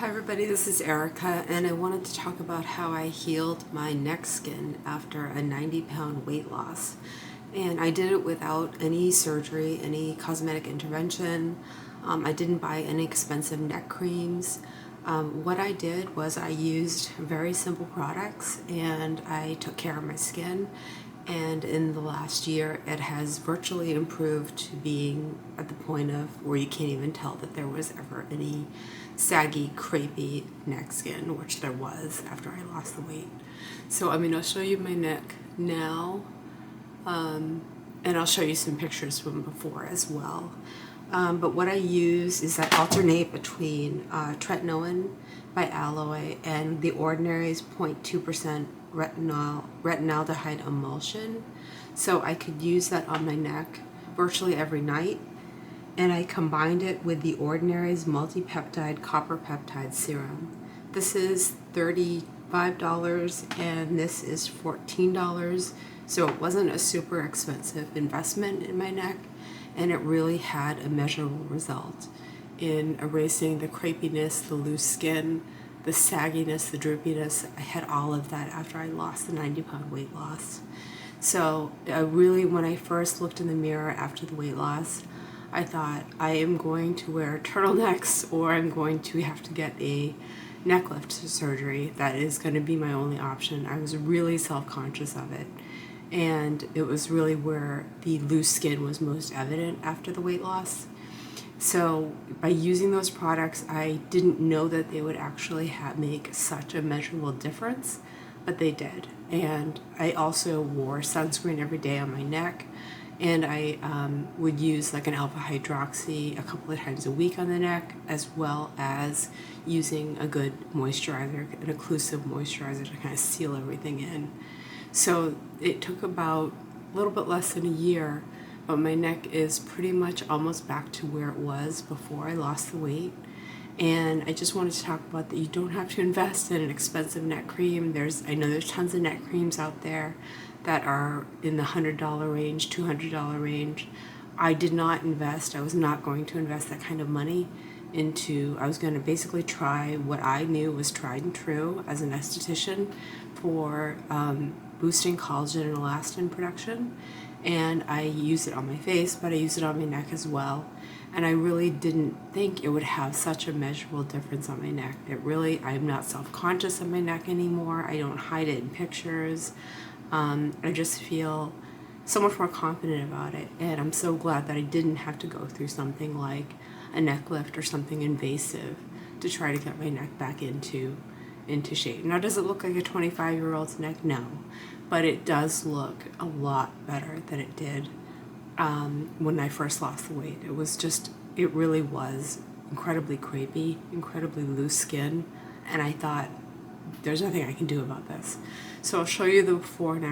Hi everybody, this is Erica, and I wanted to talk about how I healed my neck skin after a 90-pound weight loss. And I did it without any surgery, any cosmetic intervention. I didn't buy any expensive neck creams. What I did was I used very simple products and I took care of my skin. And in the last year, it has virtually improved to being at the point of where you can't even tell that there was ever any saggy, crepey neck skin, which there was after I lost the weight. So, I'll show you my neck now, and I'll show you some pictures from before as well. But what I use is I alternate between tretinoin by Alloy and the Ordinary's 0.2% retinaldehyde emulsion. So I could use that on my neck virtually every night. And I combined it with the Ordinary's multi-peptide copper peptide serum. This is $35 and this is $14. So it wasn't a super expensive investment in my neck, and it really had a measurable result in erasing the crepiness, the loose skin, the sagginess, the droopiness. I had all of that after I lost the 90-pound weight loss. So when I first looked in the mirror after the weight loss, I thought I am going to wear turtlenecks or I'm going to have to get a neck lift surgery. That is going to be my only option. I was really self-conscious of it. And it was really where the loose skin was most evident after the weight loss. So by using those products, I didn't know that they would actually make such a measurable difference, but they did. And I also wore sunscreen every day on my neck, and I would use like an alpha hydroxy a couple of times a week on the neck, as well as using a good moisturizer, an occlusive moisturizer to kind of seal everything in. So it took about a little bit less than a year, but my neck is pretty much almost back to where it was before I lost the weight. And I just wanted to talk about that you don't have to invest in an expensive neck cream. I know there's tons of neck creams out there that are in the $100 range, $200 range. I did not invest. I was not going to invest that kind of money I was going to basically try what I knew was tried and true as an esthetician for boosting collagen and elastin production. And I use it on my face, but I use it on my neck as well. And I really didn't think it would have such a measurable difference on my neck. I'm not self-conscious of my neck anymore. I don't hide it in pictures. I just feel so much more confident about it. And I'm so glad that I didn't have to go through something like a neck lift or something invasive to try to get my neck back into shape. Now, does it look like a 25-year-old's neck? No. But it does look a lot better than it did when I first lost the weight. It really was incredibly crepey, incredibly loose skin, and I thought, there's nothing I can do about this. So I'll show you the before and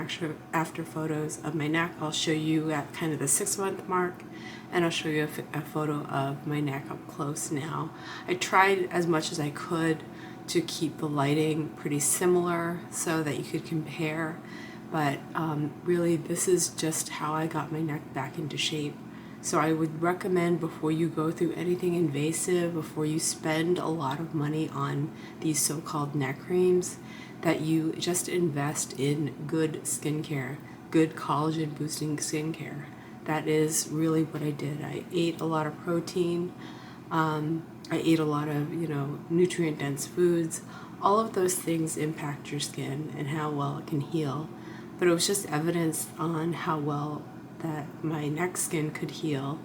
after photos of my neck. I'll show you at kind of the 6-month mark, and I'll show you a photo of my neck up close now. I tried as much as I could to keep the lighting pretty similar so that you could compare, but really this is just how I got my neck back into shape. So I would recommend, before you go through anything invasive, before you spend a lot of money on these so-called neck creams, that you just invest in good skincare, good collagen boosting skincare. That is really what I did. I ate a lot of protein. I ate a lot of, nutrient dense foods. All of those things impact your skin and how well it can heal. But it was just evidence on how well that my neck skin could heal,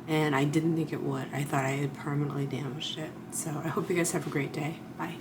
and I didn't think it would. I thought I had permanently damaged it. So I hope you guys have a great day. Bye.